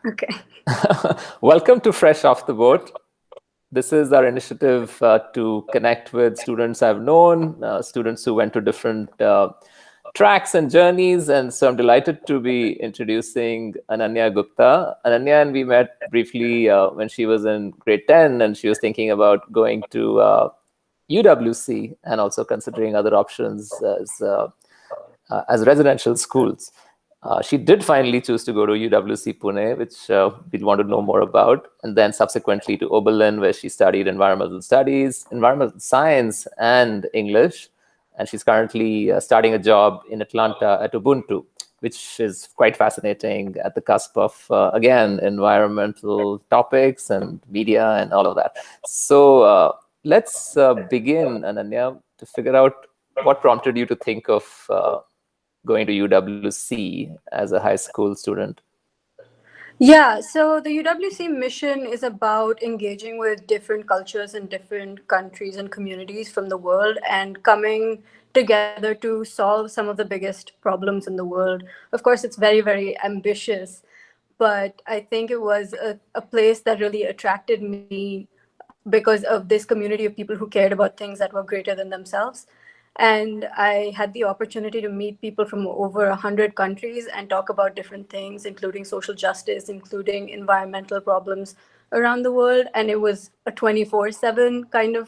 Okay. Welcome to Fresh Off the Boat. This is our initiative to connect with students I've known, students who went to different tracks and journeys. And so I'm delighted to be introducing Ananya Gupta. Ananya and we met briefly when she was in grade 10 and she was thinking about going to UWC and also considering other options as residential schools. She did finally choose to go to UWC Pune, which we'd want to know more about, and then subsequently to Oberlin, where she studied environmental studies, environmental science, and English. And she's currently starting a job in Atlanta at Ubuntu, which is quite fascinating at the cusp of, again, environmental topics and media and all of that. So let's begin, Ananya, to figure out what prompted you to think of going to UWC as a high school student? Yeah, so the UWC mission is about engaging with different cultures and different countries and communities from the world and coming together to solve some of the biggest problems in the world. Of course, it's very, very ambitious, but I think it was a place that really attracted me because of this community of people who cared about things that were greater than themselves. And I had the opportunity to meet people from over 100 countries and talk about different things, including social justice, including environmental problems around the world. And it was a 24/7 kind of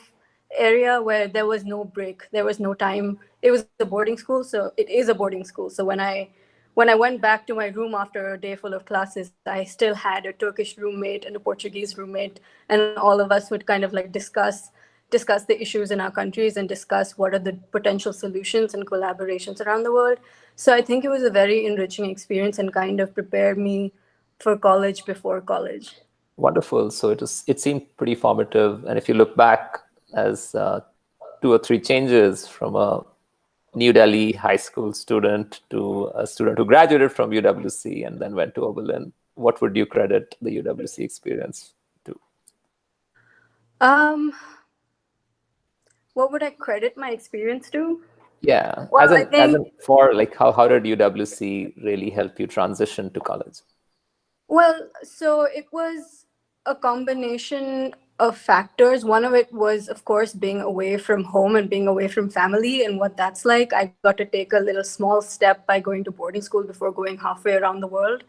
area where there was no break, there was no time. It was a boarding school, so it is a boarding school. So when I went back to my room after a day full of classes, I still had a Turkish roommate and a Portuguese roommate, and all of us would kind of like discuss the issues in our countries and discuss what are the potential solutions and collaborations around the world. So I think it was a very enriching experience and kind of prepared me for college before college. Wonderful. So it seemed pretty formative. And if you look back as two or three changes from a New Delhi high school student to a student who graduated from UWC and then went to Oberlin, what would you credit the UWC experience to? Um, what would I credit my experience to? Yeah, Well, I as think in for like how did UWC really help you transition to college? Well, so it was a combination of factors. One of it was, of course, being away from home and being away from family and what that's like. I got to take a little small step by going to boarding school before going halfway around the world.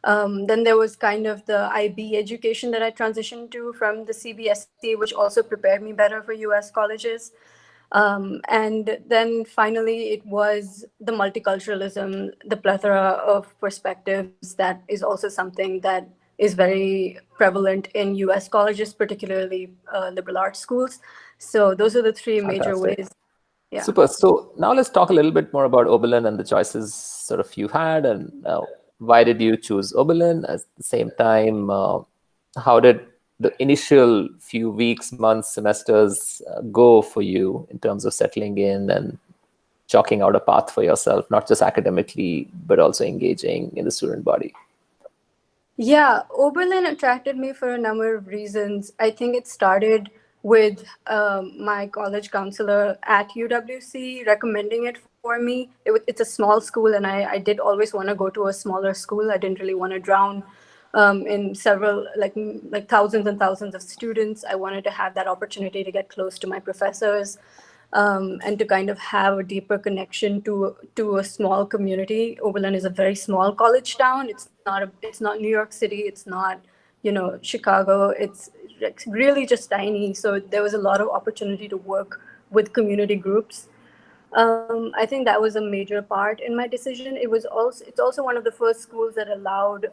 Then there was kind of the IB education that I transitioned to from the CBSE, which also prepared me better for US colleges. And then finally, it was the multiculturalism, the plethora of perspectives that is also something that is very prevalent in US colleges, particularly liberal arts schools. So those are the three major Fantastic. ways. Yeah. Super. So now let's talk a little bit more about Oberlin and the choices sort of you had, and why did you choose Oberlin? At the same time, how did the initial few weeks, months, semesters go for you in terms of settling in and chalking out a path for yourself, not just academically, but also engaging in the student body? Yeah, Oberlin attracted me for a number of reasons. I think it started with my college counselor at UWC recommending it for me. It's a small school, and I did always want to go to a smaller school. I didn't really want to drown in several, like thousands and thousands of students. I wanted to have that opportunity to get close to my professors and to kind of have a deeper connection to a small community. Oberlin is a very small college town. It's not New York City. It's not Chicago. It's really just tiny. So there was a lot of opportunity to work with community groups. I think that was a major part in my decision. It's also one of the first schools that allowed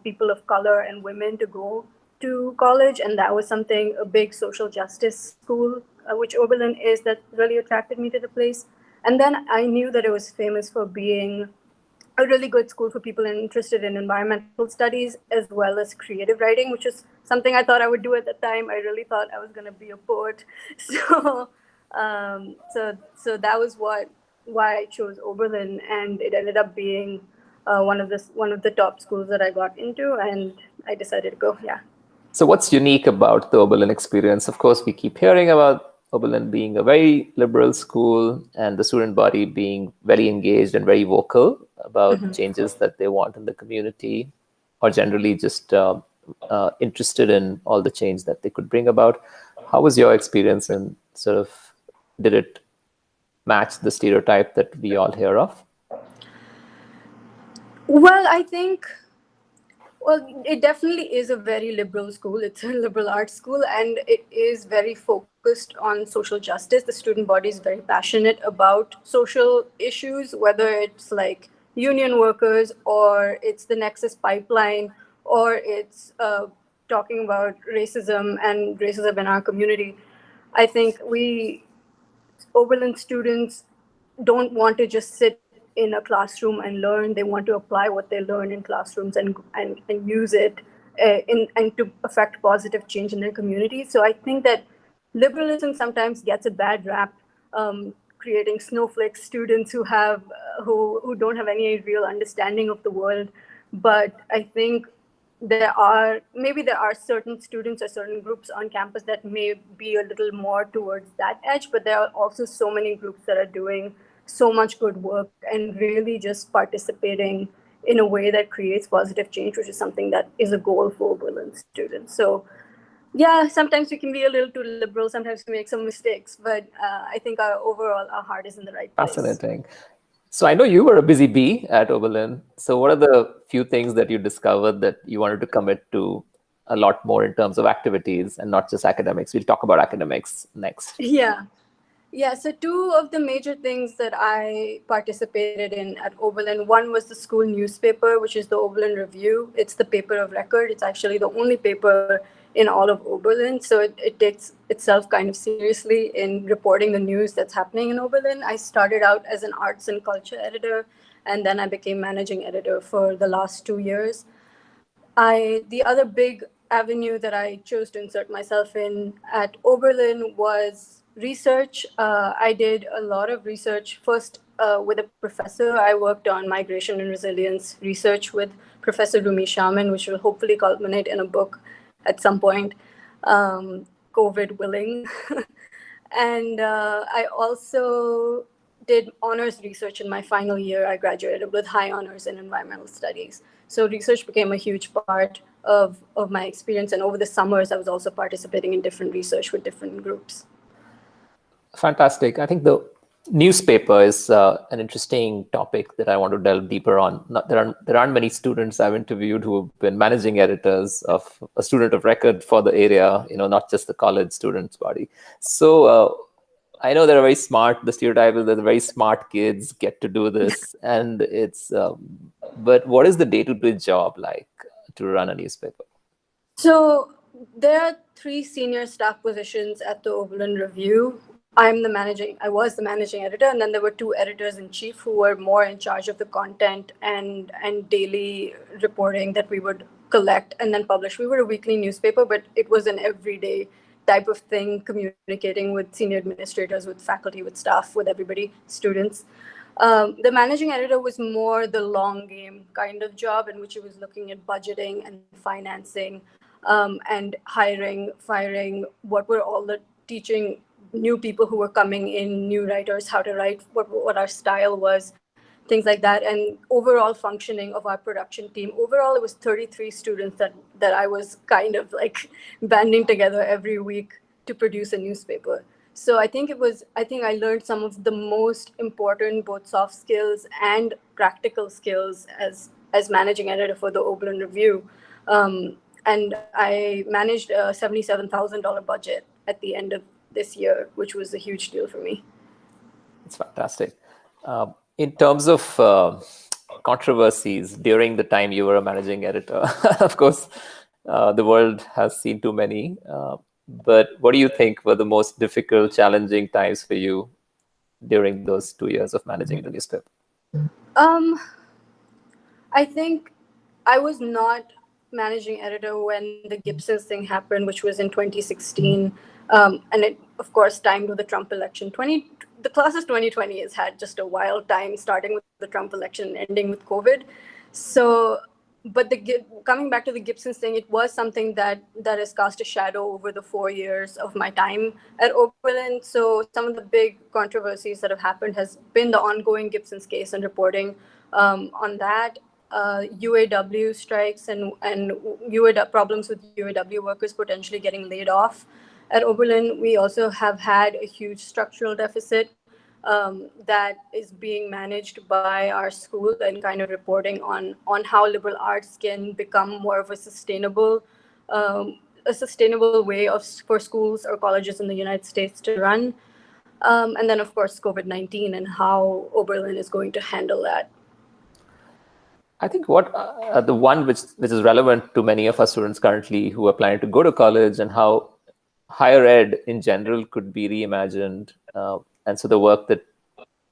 people of color and women to go to college, and that was something a big social justice school, which Oberlin is, that really attracted me to the place. And then I knew that it was famous for being a really good school for people interested in environmental studies as well as creative writing, which is something I thought I would do at the time. I really thought I was going to be a poet. So, so that was why I chose Oberlin, and it ended up being one of the top schools that I got into, and I decided to go. Yeah. So, what's unique about the Oberlin experience? Of course, we keep hearing about Oberlin being a very liberal school and the student body being very engaged and very vocal about Mhm. changes that they want in the community. or generally just interested in all the change that they could bring about. How was your experience, and sort of did it match the stereotype that we all hear of? Well, I think, well, it definitely is a very liberal school. It's a liberal arts school, and it is very focused on social justice. The student body is very passionate about social issues, whether it's like union workers, or it's the Nexus pipeline, or it's talking about racism in our community. I think Oberlin students don't want to just sit in a classroom and learn. They want to apply what they learn in classrooms and use it and to affect positive change in their community. So I think that liberalism sometimes gets a bad rap, creating snowflake students who don't have any real understanding of the world. But I think there are certain students or certain groups on campus that may be a little more towards that edge, but there are also so many groups that are doing so much good work and really just participating in a way that creates positive change, which is something that is a goal for Berlin students. So yeah, sometimes we can be a little too liberal, sometimes we make some mistakes, but I think our heart is in the right place. Fascinating. So I know you were a busy bee at Oberlin. So what are the few things that you discovered that you wanted to commit to a lot more in terms of activities and not just academics? We'll talk about academics next. Yeah. Yeah, so two of the major things that I participated in at Oberlin, one was the school newspaper, which is the Oberlin Review. It's the paper of record. It's actually the only paper in all of Oberlin. So it takes itself kind of seriously in reporting the news that's happening in Oberlin. I started out as an arts and culture editor, and then I became managing editor for the last 2 years. The other big avenue that I chose to insert myself in at Oberlin was research. I did a lot of research first with a professor. I worked on migration and resilience research with Professor Rumi Shaman, which will hopefully culminate in a book at some point, COVID willing. And I also did honors research in my final year. I graduated with high honors in environmental studies. So research became a huge part of my experience. And over the summers, I was also participating in different research with different groups. Fantastic. I think the newspaper is an interesting topic that I want to delve deeper on. There aren't many students I've interviewed who have been managing editors of a student of record for the area. Not just the college students body. So I know they're very smart. The stereotype is that the very smart kids get to do this, and it's. But what is the day-to-day job like to run a newspaper? So there are three senior staff positions at the Oberlin Review. I was the managing editor, and then there were two editors in chief who were more in charge of the content and daily reporting that we would collect and then publish. We were a weekly newspaper, but it was an everyday type of thing, communicating with senior administrators, with faculty, with staff, with everybody, students. The managing editor was more the long game kind of job, in which he was looking at budgeting and financing, and hiring, firing, what were all the teaching new people who were coming in, new writers, how to write, what our style was, things like that, and overall functioning of our production team. Overall, it was 33 students that I was kind of like banding together every week to produce a newspaper. So I think I learned some of the most important both soft skills and practical skills as managing editor for the Oberlin Review. And I managed a $77,000 budget at the end of this year, which was a huge deal for me. It's fantastic. In terms of controversies during the time you were a managing editor, of course, the world has seen too many. But what do you think were the most difficult, challenging times for you during those 2 years of managing the newspaper? Um, I think I was not managing editor when the Gibson's thing happened, which was in 2016, and it of course timed with the Trump election. The class of 2020 has had just a wild time, starting with the Trump election and ending with COVID. So, but coming back to the Gibson's thing, it was something that has cast a shadow over the 4 years of my time at Oberlin. So some of the big controversies that have happened has been the ongoing Gibson's case and reporting on that. UAW strikes and UAW problems with UAW workers potentially getting laid off. At Oberlin, we also have had a huge structural deficit that is being managed by our school and kind of reporting on how liberal arts can become more of a sustainable way for schools or colleges in the United States to run. And then, of course, COVID-19 and how Oberlin is going to handle that. I think what the one which is relevant to many of our students currently who are planning to go to college, and how higher ed in general could be reimagined. And so the work that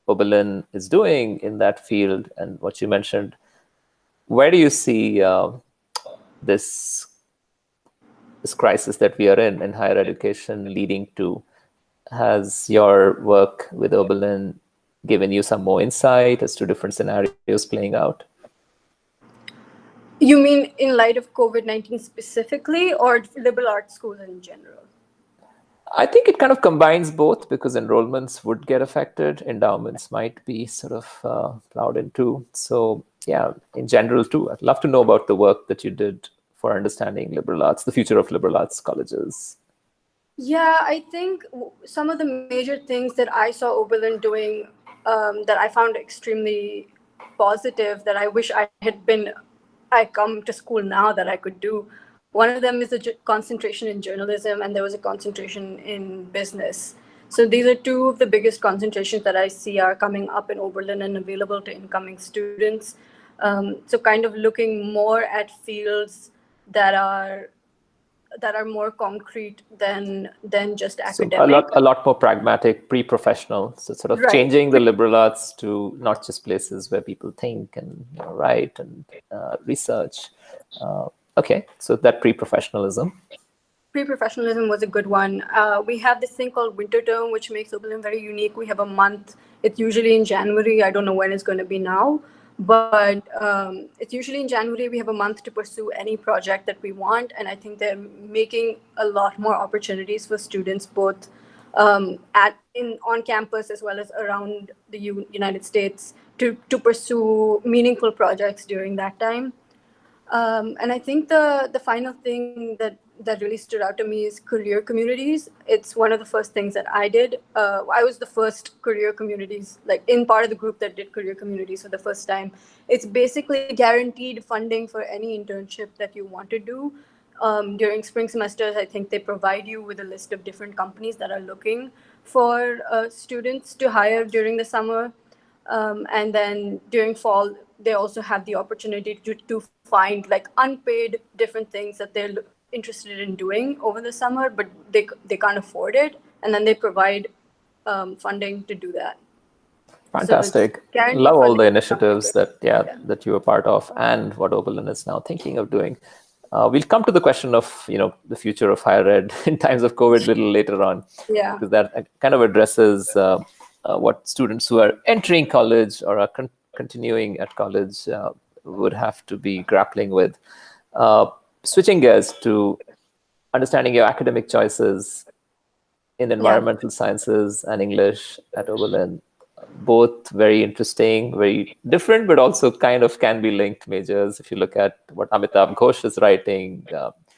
Oberlin is doing in that field and what you mentioned, where do you see this this crisis that we are in higher education leading to? Has your work with Oberlin given you some more insight as to different scenarios playing out? You mean in light of COVID-19 specifically, or liberal arts schools in general? I think it kind of combines both, because enrollments would get affected, endowments might be sort of plowed into. So yeah, in general too, I'd love to know about the work that you did for understanding liberal arts, the future of liberal arts colleges. Yeah, I think some of the major things that I saw Oberlin doing that I found extremely positive that I wish I come to school now that I could do. One of them is a concentration in journalism, and there was a concentration in business. So these are two of the biggest concentrations that I see are coming up in Oberlin and available to incoming students. So kind of looking more at fields that are more concrete than just So academic. a lot more pragmatic, pre-professional. So sort of Right. changing the liberal arts to not just places where people think and write and research. Okay, so that pre-professionalism. Pre-professionalism was a good one. We have this thing called winter term, which makes Oberlin very unique. We have a month. It's usually in January. I don't know when it's going to be now, but it's usually in January. We have a month to pursue any project that we want, and I think they're making a lot more opportunities for students, both at in on campus as well as around the United States, to pursue meaningful projects during that time. And I think the final thing that really stood out to me is career communities. It's one of the first things that I did. I was the first career communities, like in part of the group that did career communities for the first time. It's basically guaranteed funding for any internship that you want to do. During spring semesters, I think they provide you with a list of different companies that are looking for students to hire during the summer. And then during fall, they also have the opportunity to find like unpaid different things that they're interested in doing over the summer, but they can't afford it. And then they provide funding to do that. So it's Fantastic. guaranteed Love all funding the for some initiatives majors. that Yeah. that you are part of, and what Oberlin is now thinking of doing. We'll come to the question of the future of higher ed in times of COVID a little later on, Yeah. because that kind of addresses what students who are entering college or are continuing at college would have to be grappling with. Uh, Switching gears to understanding your academic choices in Yeah. environmental sciences and English at Oberlin. Both very interesting, very different, but also kind of can be linked majors. If you look at what Amitabh Ghosh is writing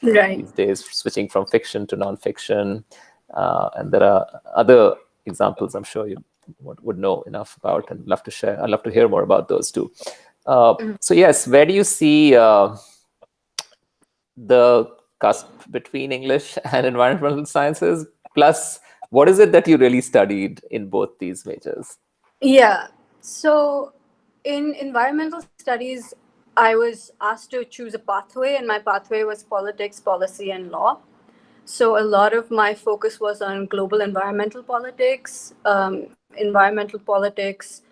Right. these days, switching from fiction to nonfiction. And there are other examples I'm sure you would know enough about and love to share. I'd love to hear more about those too. So yes, where do you see the cusp between English and environmental sciences? Plus, what is it that you really studied in both these majors? Yeah. So in environmental studies, I was asked to choose a pathway, and my pathway was politics, policy, and law. So a lot of my focus was on global environmental politics, environmental politics,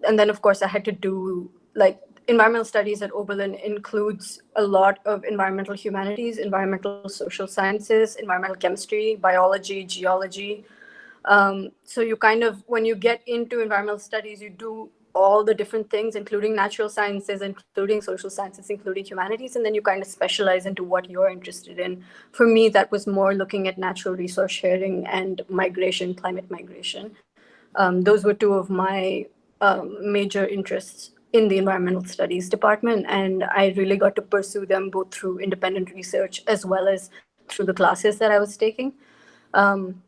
and then of course I had to do like environmental studies at Oberlin includes a lot of environmental humanities, environmental social sciences, environmental chemistry, biology, geology. So you kind of, when you get into environmental studies, you do all the different things, including natural sciences, including social sciences, including humanities, and then you kind of specialize into what you're interested in. For me, that was more looking at natural resource sharing and migration, climate migration. Those were two of my major interests in the environmental studies department, and I really got to pursue them both through independent research as well as through the classes that I was taking. Um,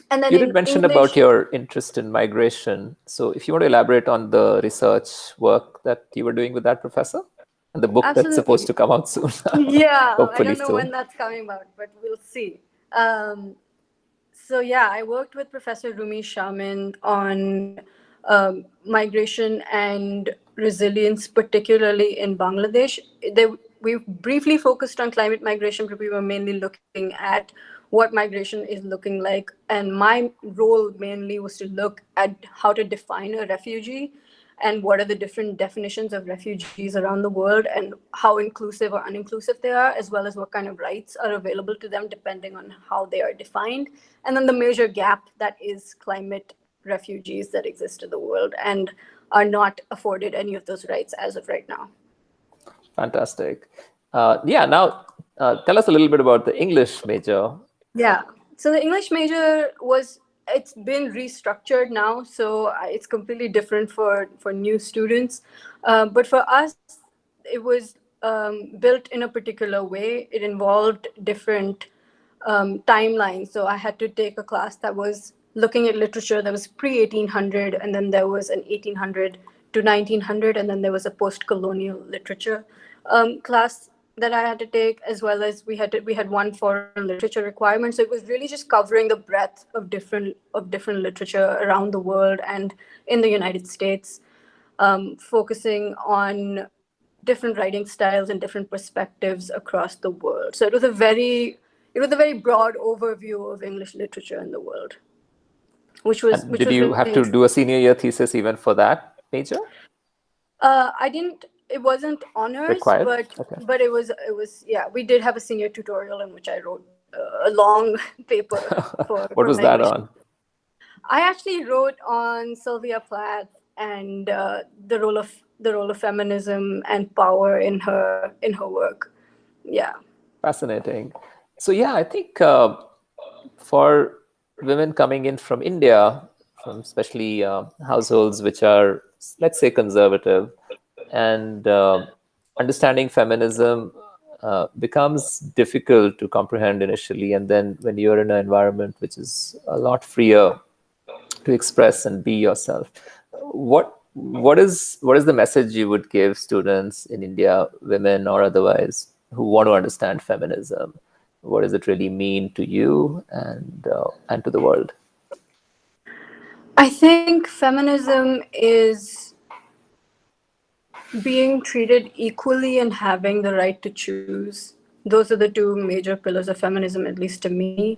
and then You did in mention about English, your interest in migration. So, if you want to elaborate on the research work that you were doing with that professor and the book that's supposed absolutely. to come out soon, Yeah, I hopefully don't know when soon. that's coming out, but we'll see. So yeah, I worked with Professor Rumi Shaman on migration and resilience, particularly in Bangladesh. They, we briefly focused on climate migration, but we were mainly looking at what migration is looking like. And my role mainly was to look at how to define a refugee and what are the different definitions of refugees around the world and how inclusive or uninclusive they are, as well as what kind of rights are available to them depending on how they are defined. And then the major gap that is climate refugees that exist in the world and are not afforded any of those rights as of right now. Fantastic. Yeah, now tell us a little bit about the English major. Yeah. So the English major was, it's been restructured now, so it's completely different for new students. But for us, it was built in a particular way. It involved different timelines. So I had to take a class that was looking at literature that was pre 1800, and then there was an 1800 to 1900, and then there was a post colonial literature class that I had to take, as well as we had one foreign literature requirement. So it was really just covering the breadth of different literature around the world and in the United States, focusing on different writing styles and different perspectives across the world. So it was a very broad overview of English literature in the world, And which did was you really have to do a senior year thesis even for that major? I didn't. It wasn't honors, Required? but Okay. yeah. We did have a senior tutorial in which I wrote a long paper What for was my that English. on? I actually wrote on Sylvia Plath and the role of feminism and power in her work. Yeah. Fascinating. So, yeah, I think for women coming in from India, from especially households which are, let's say, conservative, and understanding feminism becomes difficult to comprehend initially. And then when you're in an environment which is a lot freer to express and be yourself, what is the message you would give students in India, women or otherwise, who want to understand feminism? What does it really mean to you and to the world? I think feminism is being treated equally and having the right to choose. Those are the two major pillars of feminism, at least to me.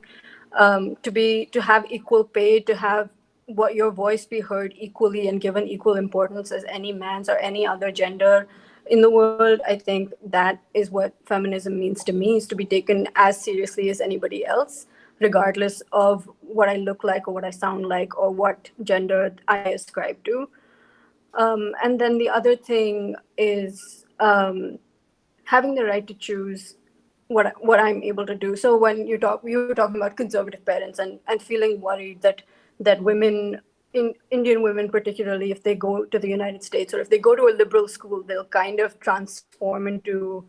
To have equal pay, to have what your voice be heard equally and given equal importance as any man's or any other gender in the world. I think that is what feminism means to me, is to be taken as seriously as anybody else, regardless of what I look like or what I sound like or what gender I ascribe to. And then the other thing is having the right to choose what I'm able to do. So when you were talking about conservative parents and feeling worried that women, in Indian women particularly, if they go to the United States or if they go to a liberal school, they'll kind of transform into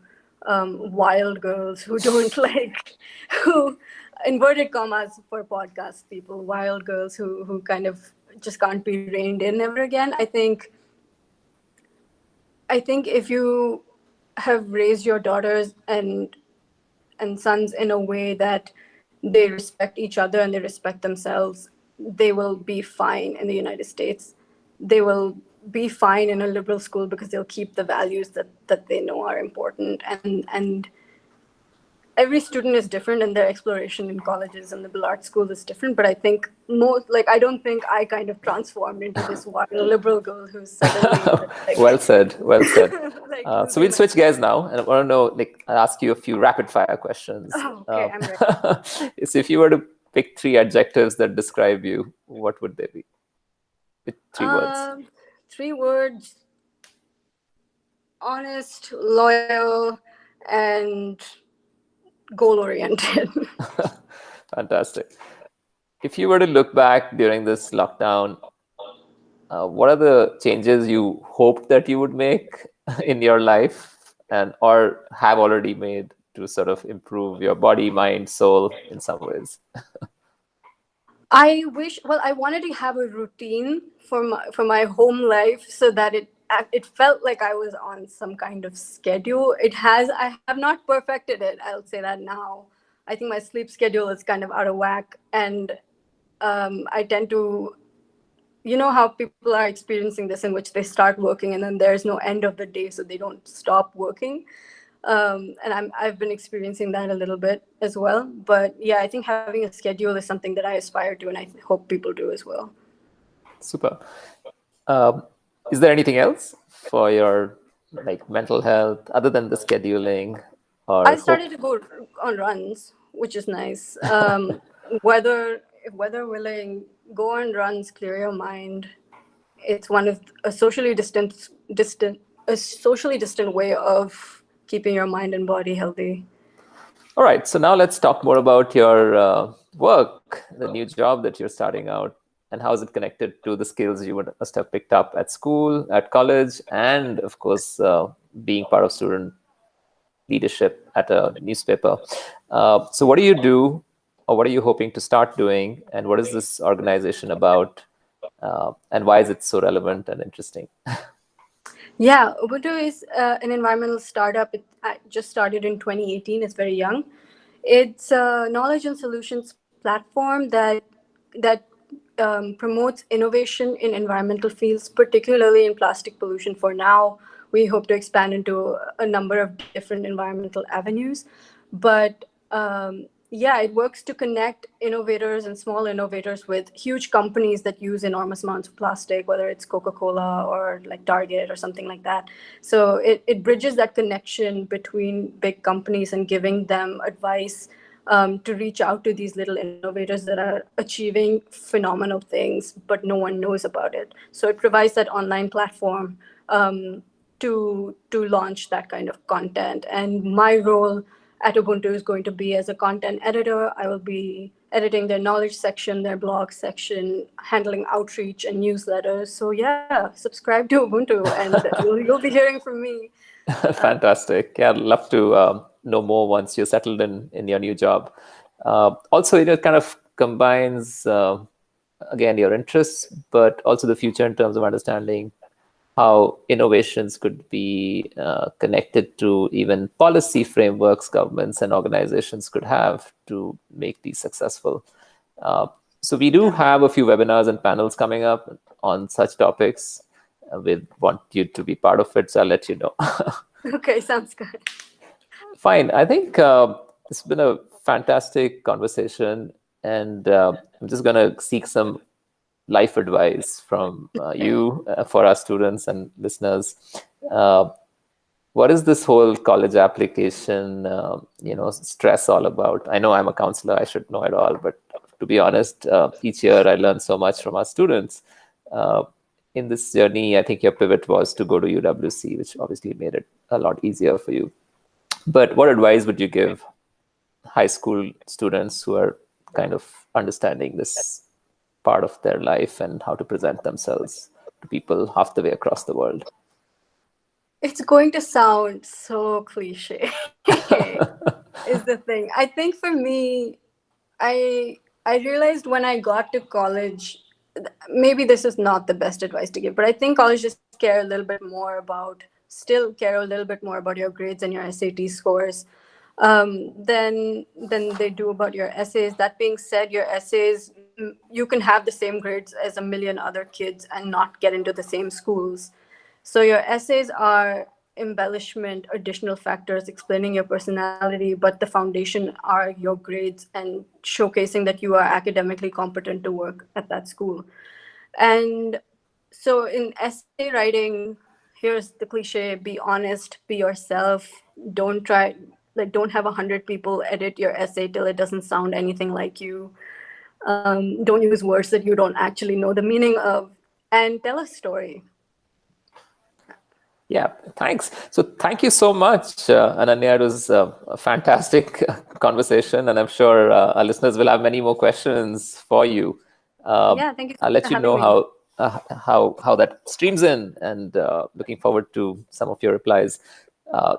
wild girls who don't like who, inverted commas for podcast people, wild girls who kind of just can't be reined in ever again. I think if you have raised your daughters and sons in a way that they respect each other and they respect themselves, they will be fine in the United States. They will be fine in a liberal school because they'll keep the values that they know are important. And every student is different and their exploration in colleges and liberal arts schools is different. But I think most, like, I don't think I kind of transformed into this wild liberal girl who's suddenly Well said. Well said. like So losing we'll my switch mind. gears now, and I want to know, like, I'll ask you a few rapid fire questions. Oh, okay, I'm ready. So if you were to pick three adjectives that describe you, what would they be? With three words. Um, 3 words: honest, loyal, and goal oriented. Fantastic. If you were to look back during this lockdown, what are the changes you hoped that you would make in your life and or have already made to sort of improve your body, mind, soul in some ways? I wish. Well, I wanted to have a routine for my home life so that it felt like I was on some kind of schedule. It has. I have not perfected it. I'll say that now. I think my sleep schedule is kind of out of whack, and I tend to. You know how people are experiencing this, in which they start working and then there's no end of the day, so they don't stop working. And I've been experiencing that a little bit as well. But yeah, I think having a schedule is something that I aspire to, and I hope people do as well. Super. Um, is there anything else for your like mental health other than the scheduling or I hope? started to go on runs, which is nice. If weather willing, go on runs, clear your mind. It's one of a socially distant way of keeping your mind and body healthy. All right. So now let's talk more about your work, the new job that you're starting out, and how is it connected to the skills you must have picked up at school, at college, and of course, being part of student leadership at a newspaper. So, what do you do, or what are you hoping to start doing, and what is this organization about, and why is it so relevant and interesting? Yeah, Ubuntu is an environmental startup. It just started in 2018. It's very young. It's a knowledge and solutions platform that promotes innovation in environmental fields, particularly in plastic pollution. For now, we hope to expand into a number of different environmental avenues. But yeah, it works to connect innovators and small innovators with huge companies that use enormous amounts of plastic, whether it's Coca-Cola or like Target or something like that. So it bridges that connection between big companies and giving them advice to reach out to these little innovators that are achieving phenomenal things, but no one knows about it. So it provides that online platform to launch that kind of content. And my role at Ubuntu is going to be as a content editor. I will be editing their knowledge section, their blog section, handling outreach and newsletters. So yeah, subscribe to Ubuntu, and you'll be hearing from me. Fantastic. Yeah, I'd love to know more once you're settled in your new job. Also, it kind of combines again your interests, but also the future in terms of understanding how innovations could be connected to even policy frameworks governments and organizations could have to make these successful. Uh, so we do Yeah. have a few webinars and panels coming up on such topics. We want you to be part of it, so I'll let you know. Okay, sounds good. Fine. I think it's been a fantastic conversation, and I'm just going to seek some life advice from you for our students and listeners. Uh, what is this whole college application, stress all about? I know I'm a counselor; I should know it all, but to be honest, each year I learn so much from our students. Uh, in this journey, I think your pivot was to go to UWC, which obviously made it a lot easier for you. But what advice would you give high school students who are kind of understanding this part of their life and how to present themselves to people half the way across the world? It's going to sound so cliche, is the thing. I think for me, I realized when I got to college, maybe this is not the best advice to give, but I think colleges care a little bit more about, still care a little bit more about your grades and your SAT scores than they do about your essays. That being said, your essays, you can have the same grades as a million other kids and not get into the same schools. So your essays are embellishment, additional factors explaining your personality, but the foundation are your grades and showcasing that you are academically competent to work at that school. And so in essay writing, here's the cliche: be honest, be yourself. Don't try, like, don't have 100 people edit your essay till it doesn't sound anything like you. Don't use words that you don't actually know the meaning of, and tell a story. Yeah, thanks. So thank you so much, Ananya. It was a fantastic conversation, and I'm sure our listeners will have many more questions for you. Uh, Yeah, thank you so I'll much for let you having know me. how how that streams in, and looking forward to some of your replies.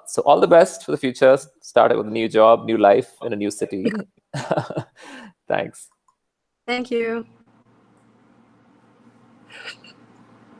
So all the best for the future. Start with a new job, new life in a new city. Thanks. Thank you.